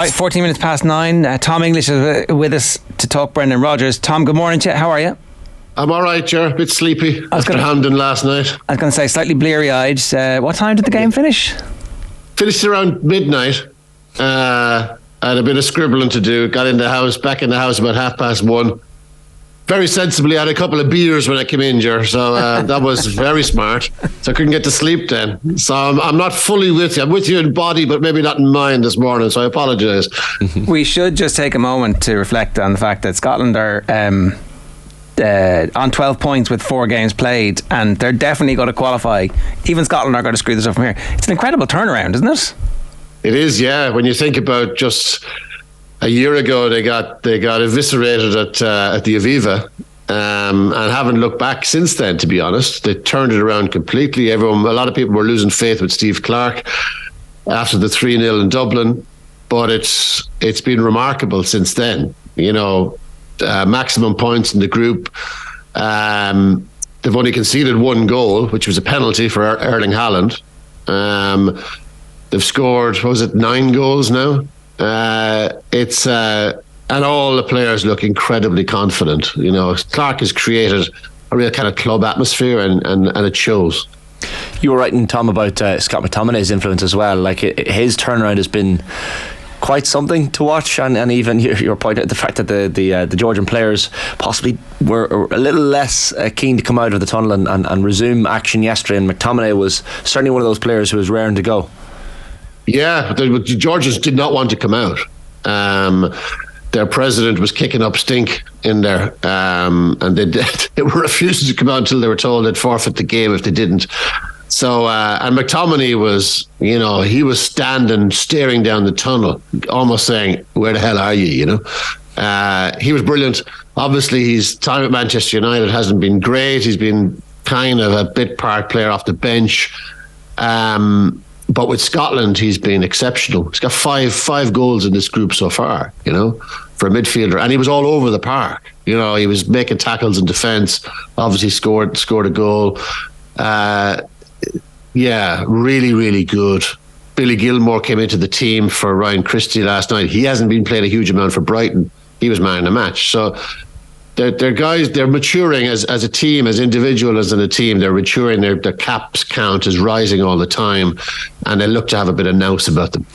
Right, 14 minutes past 9. Tom English is with us to talk Brendan Rodgers. Tom, good morning to you. How are you? I'm all right, Ger. A bit sleepy after Hampden last night. I was going to say slightly bleary-eyed. What time did the game finish? Finished around midnight. I had a bit of scribbling to do. Got in the house, back in the house about 1:30. Very sensibly, I had a couple of beers when I came in, Ger. So that was very smart. So I couldn't get to sleep then. So I'm not fully with you. I'm with you in body, but maybe not in mind this morning. So I apologise. We should just take a moment to reflect on the fact that Scotland are on 12 points with 4 games played, and they're definitely going to qualify. Even Scotland are going to screw this up from here. It's an incredible turnaround, isn't it? It is, yeah. When you think about just a year ago, they got eviscerated at the Aviva, and haven't looked back since then. To be honest, they turned it around completely. A lot of people were losing faith with Steve Clarke after the 3-0 in Dublin, but it's been remarkable since then. You know, maximum points in the group. They've only conceded 1 goal, which was a penalty for Erling Haaland. They've scored, 9 goals now? And all the players look incredibly confident. You know, Clarke has created a real kind of club atmosphere, and it shows. You were writing, Tom, about Scott McTominay's influence as well. Like, his turnaround has been quite something to watch, and even your point out the fact that the Georgian players possibly were a little less keen to come out of the tunnel and resume action yesterday, and McTominay was certainly one of those players who was raring to go. Yeah, the Georgians did not want to come out. Their president was kicking up stink in there, and they were refusing to come out until they were told they'd forfeit the game if they didn't. So, and McTominay was, you know, he was standing, staring down the tunnel, almost saying, "Where the hell are you?" You know, he was brilliant. Obviously, his time at Manchester United hasn't been great. He's been kind of a bit part player off the bench. But with Scotland, he's been exceptional. He's got five goals in this group so far, you know, for a midfielder. And he was all over the park. You know, he was making tackles in defence, obviously scored a goal. Yeah, really, really good. Billy Gilmore came into the team for Ryan Christie last night. He hasn't been playing a huge amount for Brighton. He was man of the match. So they're guys, they're maturing as a team, as individuals in a team. They're maturing. Their caps count is rising all the time, and they look to have a bit of nous about them.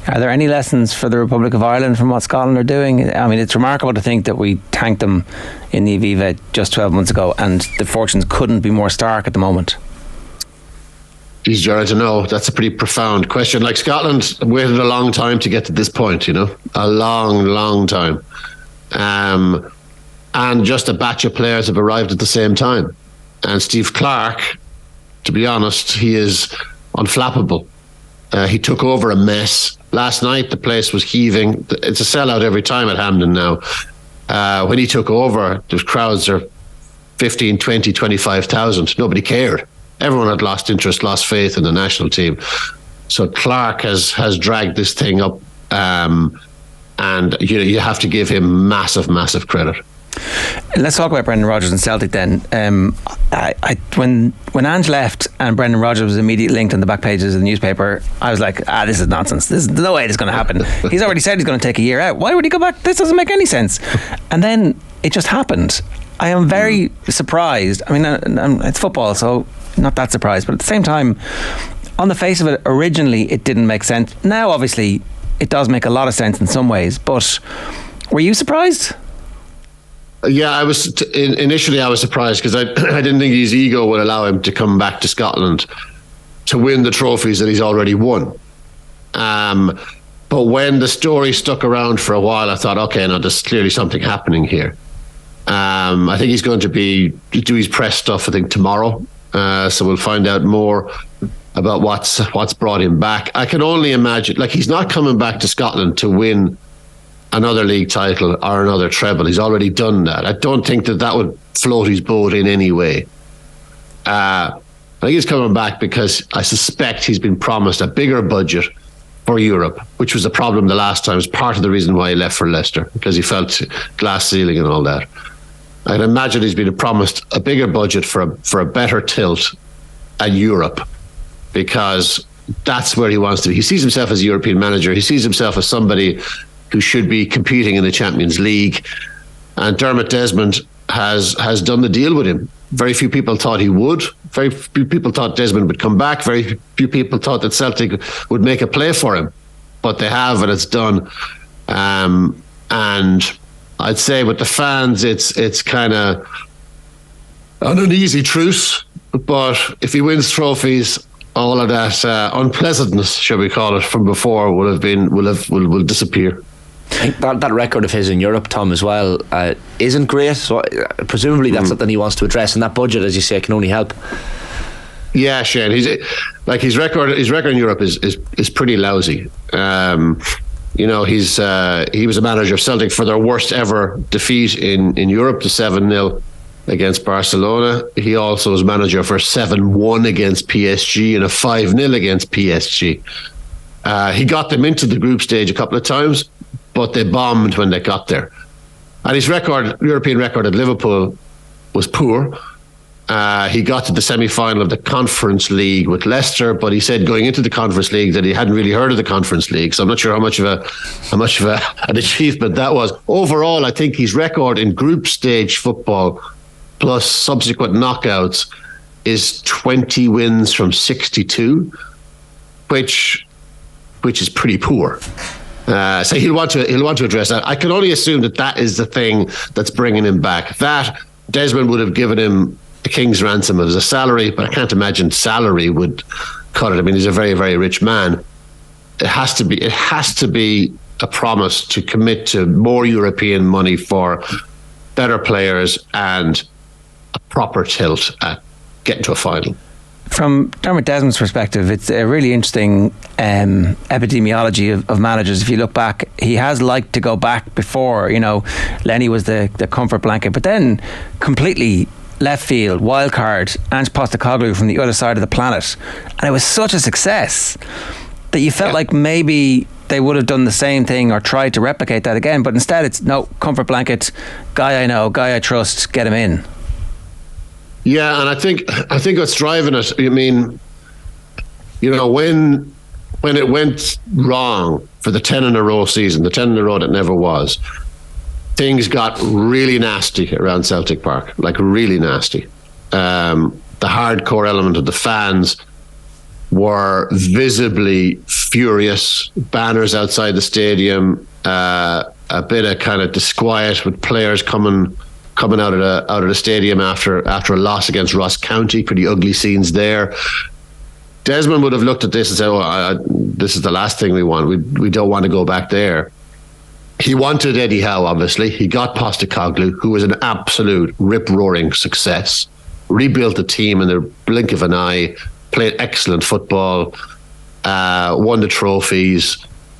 Are there any lessons for the Republic of Ireland from what Scotland are doing? I mean, it's remarkable to think that we tanked them in the Aviva just 12 months ago, and the fortunes couldn't be more stark at the moment. Geez, Jared, to know, that's a pretty profound question. Like, Scotland waited a long time to get to this point, you know, a long, long time. And just a batch of players have arrived at the same time. And Steve Clarke, to be honest, he is unflappable. He took over a mess. Last night, the place was heaving. It's a sellout every time at Hampden now. When he took over, the crowds are 15, 20, 25,000. Nobody cared. Everyone had lost interest, lost faith in the national team. So Clarke has dragged this thing up. And you have to give him massive, massive credit. Let's talk about Brendan Rodgers and Celtic then. When Ange left and Brendan Rodgers was immediately linked on the back pages of the newspaper, I was like, this is nonsense. There's no way this is going to happen. He's already said he's going to take a year out. Why would he go back? This doesn't make any sense. And then it just happened. I am very surprised. I mean, it's football, so not that surprised. But at the same time, on the face of it, originally it didn't make sense. Now, obviously, it does make a lot of sense in some ways. But were you surprised? Yeah, I was. Initially, I was surprised because I didn't think his ego would allow him to come back to Scotland to win the trophies that he's already won. But when the story stuck around for a while, I thought, okay, now there's clearly something happening here. I think he's going to do his press stuff, I think, tomorrow. So we'll find out more about what's brought him back. I can only imagine, like, he's not coming back to Scotland to win another league title or another treble. He's already done that. I don't think that would float his boat in any way. I think he's coming back because I suspect he's been promised a bigger budget for Europe, which was a problem the last time. It was part of the reason why he left for Leicester, because he felt glass ceiling and all that. I can imagine he's been promised a bigger budget for a better tilt at Europe, because that's where he wants to be. He sees himself as a European manager. He sees himself as somebody who should be competing in the Champions League. And Dermot Desmond has done the deal with him. Very few people thought he would. Very few people thought Desmond would come back. Very few people thought that Celtic would make a play for him. But they have, and it's done. And I'd say with the fans, it's kind of an uneasy truce. But if he wins trophies, all of that unpleasantness, shall we call it, from before will disappear. I think that record of his in Europe, Tom, as well, isn't great. So presumably that's something he wants to address, and that budget, as you say, can only help. Yeah, Shane. His record in Europe is pretty lousy. He was a manager of Celtic for their worst ever defeat in Europe, the 7-0 against Barcelona. He also was manager for 7-1 against PSG and a 5-0 against PSG. He got them into the group stage a couple of times, but they bombed when they got there. And his European record at Liverpool was poor. He got to the semi-final of the Conference League with Leicester, but he said going into the Conference League that he hadn't really heard of the Conference League. So I'm not sure how much of an achievement that was. Overall, I think his record in group stage football plus subsequent knockouts is 20 wins from 62, which is pretty poor. So he'll want to address that. I can only assume that is the thing that's bringing him back. That Desmond would have given him a king's ransom as a salary, but I can't imagine salary would cut it. I mean, he's a very, very rich man. It has to be a promise to commit to more European money for better players and a proper tilt at getting to a final. From Dermot Desmond's perspective, it's a really interesting epidemiology of managers. If you look back, he has liked to go back before. Lenny was the comfort blanket, but then completely left field, wild card, Ange Postecoglou from the other side of the planet. And it was such a success that you felt like maybe they would have done the same thing or tried to replicate that again. But instead it's, no, comfort blanket, guy I know, guy I trust, get him in. Yeah, and I think what's driving it, I mean, when it went wrong for the 10 in a row season, the 10 in a row that never was, things got really nasty around Celtic Park, like really nasty. The hardcore element of the fans were visibly furious. Banners outside the stadium, a bit of kind of disquiet with players coming out of the stadium after a loss against Ross County. Pretty ugly scenes there. Desmond would have looked at this and said, this is the last thing we want. We don't want to go back there. He wanted Eddie Howe, obviously. He got Postecoglou, who was an absolute rip-roaring success. Rebuilt the team in the blink of an eye, played excellent football, won the trophies,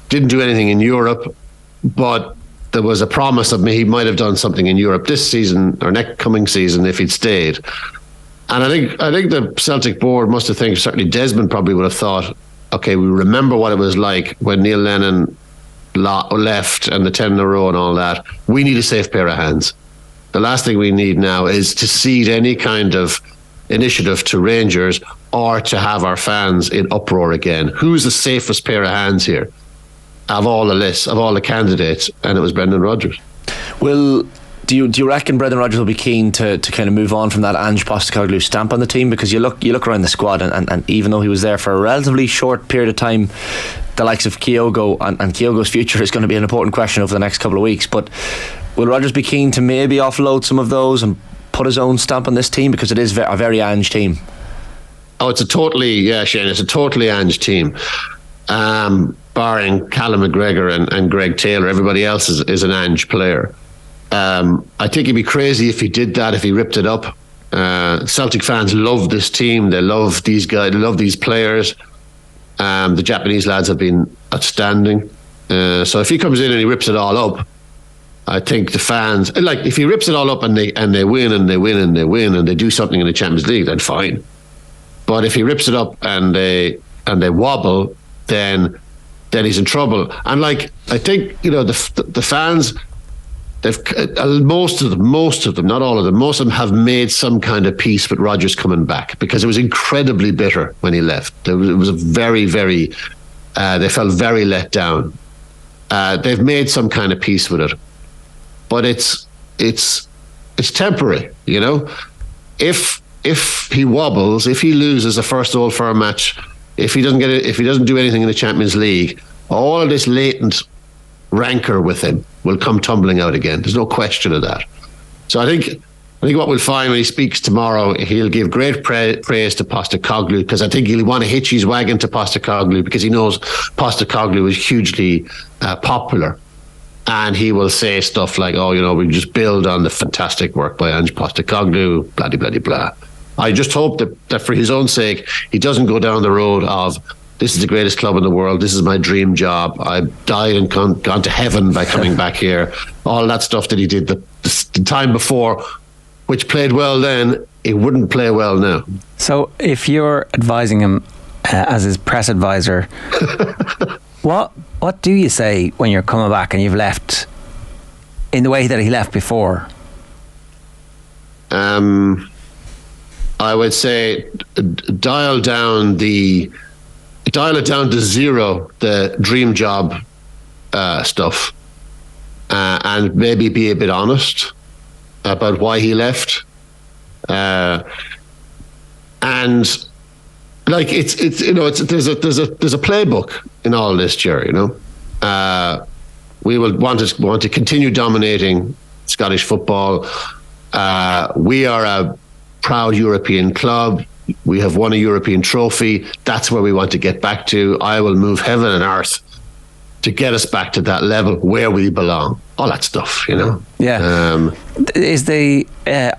didn't do anything in Europe, but there was a promise of me he might have done something in Europe this season or next coming season if he'd stayed. And I think the Celtic board must have think, certainly Desmond probably would have thought, okay, we remember what it was like when Neil Lennon left and the 10 in a row and all that. We need a safe pair of hands. The last thing we need now is to cede any kind of initiative to Rangers or to have our fans in uproar again. Who's the safest pair of hands here? Of all the lists, of all the candidates, and it was Brendan Rodgers. Do you reckon Brendan Rodgers will be keen to kind of move on from that Ange Postecoglou stamp on the team? Because you look around the squad, and even though he was there for a relatively short period of time, the likes of Kyogo and Kyogo's future is going to be an important question over the next couple of weeks. But will Rodgers be keen to maybe offload some of those and put his own stamp on this team, because it is a very Ange team? Oh, it's a totally Ange team. Barring Callum McGregor and Greg Taylor, everybody else is an Ange player. I think he'd be crazy if he did that, if he ripped it up. Celtic fans love this team. They love these guys. They love these players. The Japanese lads have been outstanding. So if he comes in and he rips it all up, I think the fans, like, if he rips it all up and they win and they win and they win and they do something in the Champions League, then fine. But if he rips it up and they wobble, then he's in trouble. And like, I think, the fans, they've most of them, not all of them, most of them have made some kind of peace with Rodgers coming back, because it was incredibly bitter when he left. It was a very, very, they felt very let down. They've made some kind of peace with it, but it's temporary, you know. If he wobbles, if he loses a first Old Firm match, if he doesn't do anything in the Champions League, all of this latent rancor with him will come tumbling out again. There's no question of that. So I think what we'll find when he speaks tomorrow, he'll give great praise to Postecoglou, because I think he'll want to hitch his wagon to Postecoglou, because he knows Postecoglou is hugely popular. And he will say stuff like, oh, you know, we just build on the fantastic work by Ange Postecoglou, blah, blah, blah, blah. I just hope that for his own sake, he doesn't go down the road of, this is the greatest club in the world, this is my dream job, I've died and gone to heaven by coming back here. All that stuff that he did the time before, which played well then, it wouldn't play well now. So if you're advising him as his press advisor, what do you say when you're coming back and you've left in the way that he left before? I would say dial it down to zero, the dream job stuff, and maybe be a bit honest about why he left. And like it's you know, there's a playbook in all this, Jerry. You know, we will want to continue dominating Scottish football. We are a proud European club. We have won a European trophy. That's where we want to get back to. I will move heaven and earth to get us back to that level where we belong. All that stuff, you know. Yeah.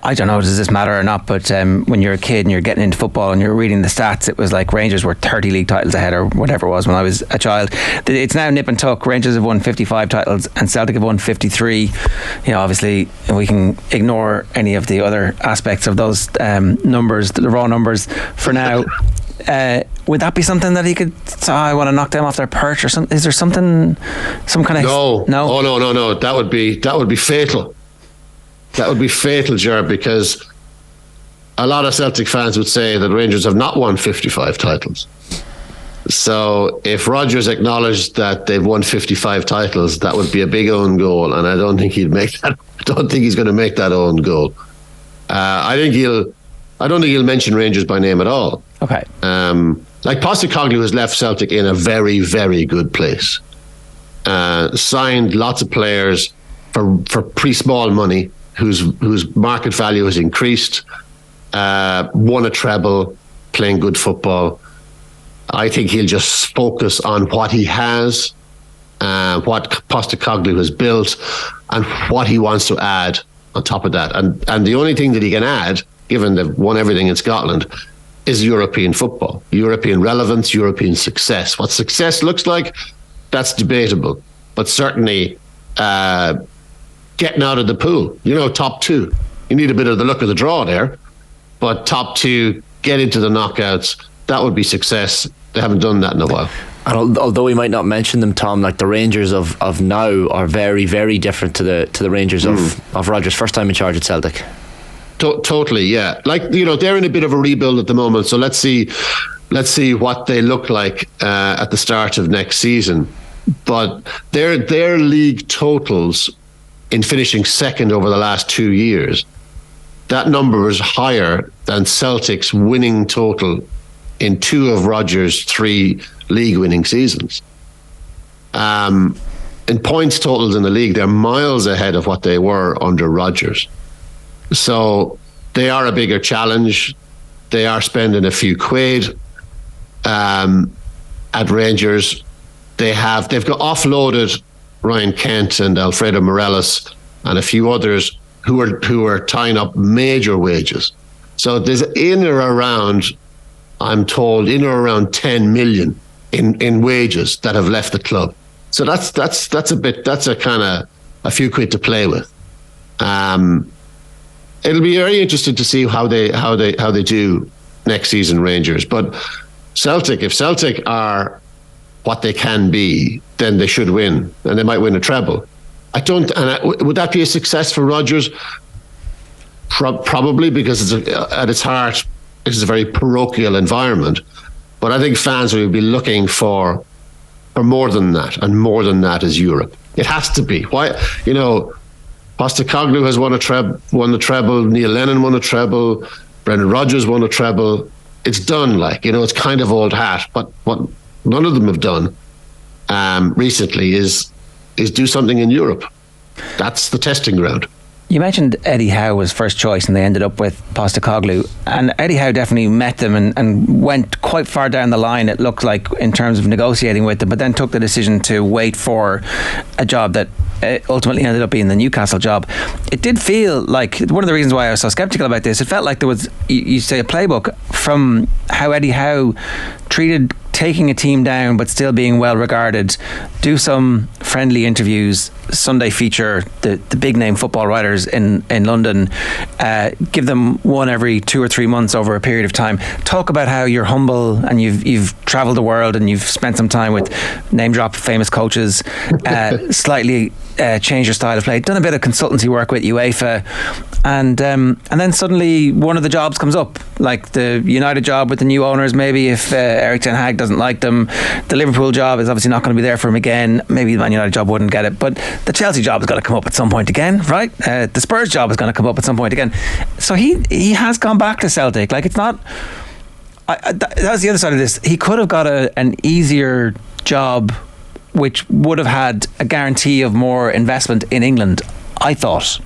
I don't know, does this matter or not, but when you're a kid and you're getting into football and you're reading the stats, it was like Rangers were 30 league titles ahead, or whatever it was when I was a child. It's now nip and tuck. Rangers have won 55 titles and Celtic have won 53. You know, obviously we can ignore any of the other aspects of those numbers, the raw numbers for now. Would that be something that he could say, I want to knock them off their perch, or something? Is there something, some kind of... No. Oh, no. That would be fatal. That would be fatal, Jared, because a lot of Celtic fans would say that Rangers have not won 55 titles. So if Rodgers acknowledged that they've won 55 titles, that would be a big own goal, and I don't think he'd make that. I don't think he's going to make that own goal. I don't think he'll mention Rangers by name at all. Okay. Like Postecoglou has left Celtic in a very, very good place. Signed lots of players for pretty small money, whose market value has increased. Won a treble, playing good football. I think he'll just focus on what he has, what Postecoglou has built, and what he wants to add on top of that. And the only thing that he can add, given they've won everything in Scotland, is European football, European relevance, European success. What success looks like, that's debatable. But certainly getting out of the pool, you know, top two. You need a bit of the luck of the draw there. But top two, get into the knockouts, that would be success. They haven't done that in a while. And although we might not mention them, Tom, like the Rangers of now are very, very different to the Rangers of Rodgers' first time in charge at Celtic. Totally, yeah. Like, you know, they're in a bit of a rebuild at the moment, so let's see what they look like at the start of next season. But their league totals in finishing second over the last 2 years, that number is higher than Celtic's winning total in 2 of Rodgers' 3 league winning seasons. In points totals in the league, they're miles ahead of what they were under Rodgers. So they are a bigger challenge. They are spending a few quid at Rangers. They've got offloaded Ryan Kent and Alfredo Morelos and a few others who are tying up major wages. So there's in or around 10 million in wages that have left the club. So that's a kind of a few quid to play with. It'll be very interesting to see how they do next season, Rangers. But if Celtic are what they can be, then they should win, and they might win a treble. I don't. And would that be a success for Rodgers? Probably, because at its heart, it's a very parochial environment. But I think fans will be looking for more than that, and more than that is Europe. It has to be. Why? Postecoglou has won the treble. Neil Lennon won a treble. Brendan Rodgers won a treble. It's done. It's kind of old hat. But what none of them have done recently is do something in Europe. That's the testing ground. You mentioned Eddie Howe was first choice and they ended up with Postecoglou, and Eddie Howe definitely met them and went quite far down the line, it looked like, in terms of negotiating with them, but then took the decision to wait for a job that ultimately ended up being the Newcastle job. It did feel like, one of the reasons why I was so sceptical about this, it felt like there was, you say, a playbook from how Eddie Howe treated taking a team down but still being well regarded, do some friendly interviews, Sunday feature the big name football writers in London, give them one every 2 or 3 months over a period of time, talk about how you're humble and you've travelled the world and you've spent some time with name drop famous coaches, slightly change your style of play, done a bit of consultancy work with UEFA, and then suddenly one of the jobs comes up, like the United job with the new owners, maybe if Eric Ten Hag doesn't like them. The Liverpool job is obviously not going to be there for him again. Maybe the Man United job wouldn't get it, but the Chelsea job has got to come up at some point again, right? The Spurs job is going to come up at some point again. So he has gone back to Celtic. Like, it's not... that's the other side of this. He could have got an easier job which would have had a guarantee of more investment in England, I thought.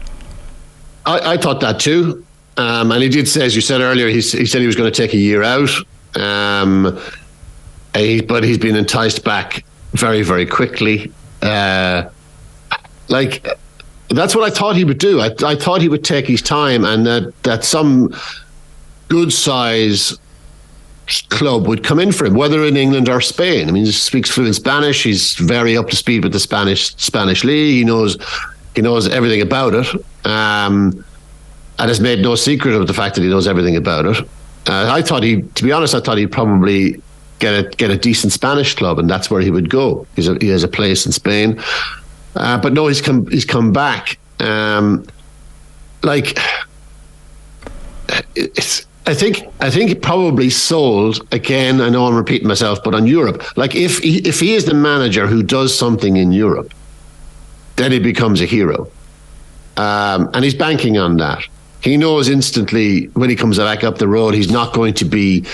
I thought that too. And he did say, as you said earlier, he said he was going to take a year out. But he's been enticed back very, very quickly. That's what I thought he would do. I thought he would take his time, and that some good size club would come in for him, whether in England or Spain. I mean, he speaks fluent Spanish. He's very up to speed with the Spanish league. He knows everything about it, and has made no secret of the fact that he knows everything about it. To be honest, I thought he'd probably get a decent Spanish club, and that's where he would go. He has a place in Spain, but no, he's come back. I think it probably sold again. I know I'm repeating myself, but on Europe, like if he is the manager who does something in Europe, then he becomes a hero, and he's banking on that. He knows instantly when he comes back up the road, he's not going to be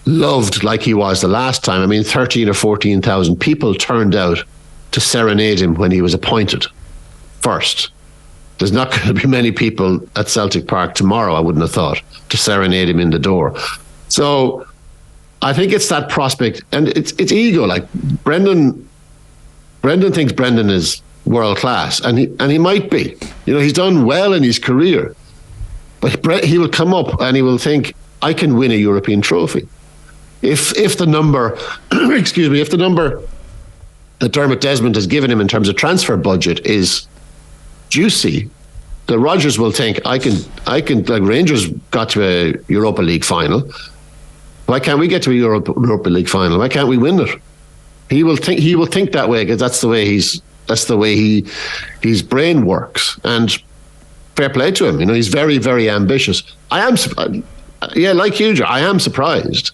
loved like he was the last time. I mean, 13 or 14,000 people turned out to serenade him when he was appointed first. There's not going to be many people at Celtic Park tomorrow, I wouldn't have thought, to serenade him in the door. So I think it's that prospect, and it's ego. Like Brendan thinks Brendan is world class, and he might be. He's done well in his career, but he will come up and he will think, I can win a European trophy. If the number, if the number that Dermot Desmond has given him in terms of transfer budget is juicy, the Rodgers will think, I can. Like Rangers got to a Europa League final. Why can't we get to a Europa League final? Why can't we win it? He will think that way, because that's the way his brain works. And fair play to him. He's very, very ambitious. Like you, I am surprised.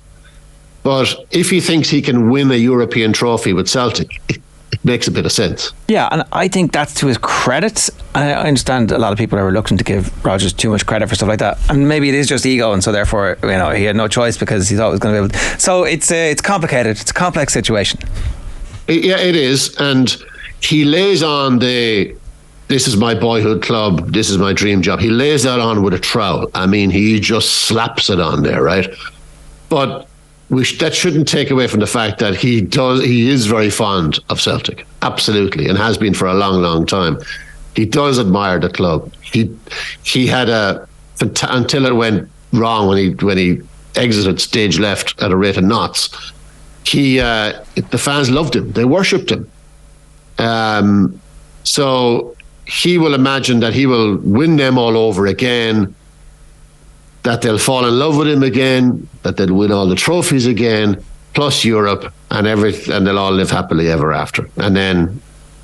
But if he thinks he can win a European trophy with Celtic, it makes a bit of sense. Yeah, and I think that's to his credit. I understand a lot of people are reluctant to give Rodgers too much credit for stuff like that, and maybe it is just ego, and so therefore he had no choice because he thought it was going to be able to. So it's complicated. It's a complex situation. Yeah, it is, and he lays on this is my boyhood club, this is my dream job. He lays that on with a trowel. I mean, he just slaps it on there, right? But that shouldn't take away from the fact that he is very fond of Celtic, absolutely, and has been for a long, long time. He does admire the club. He had until it went wrong when he exited stage left at a rate of knots. The fans loved him. They worshipped him. So he will imagine that he will win them all over again, that they'll fall in love with him again, that they'll win all the trophies again, plus Europe and they'll all live happily ever after. And then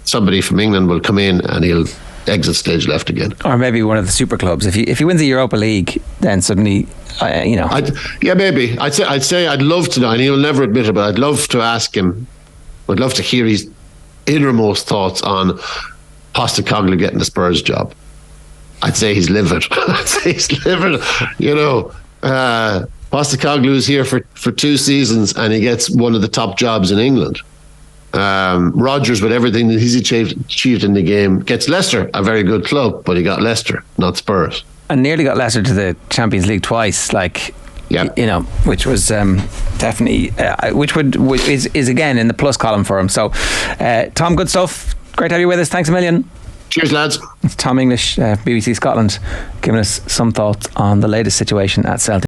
somebody from England will come in and he'll exit stage left again. Or maybe one of the super clubs. If he wins the Europa League, then suddenly, maybe. I'd say I'd love to know, and he'll never admit it, but I'd love to ask him. I'd love to hear his innermost thoughts on Postecoglou getting the Spurs job. I'd say he's livid. Postecoglou is here for 2 seasons and he gets one of the top jobs in England. Rodgers, with everything that he's achieved in the game, gets Leicester, a very good club, but he got Leicester, not Spurs. And nearly got Leicester to the Champions League twice, which was definitely, is again in the plus column for him. So, Tom, good stuff. Great to have you with us. Thanks a million. Cheers, lads. It's Tom English, BBC Scotland, giving us some thoughts on the latest situation at Celtic.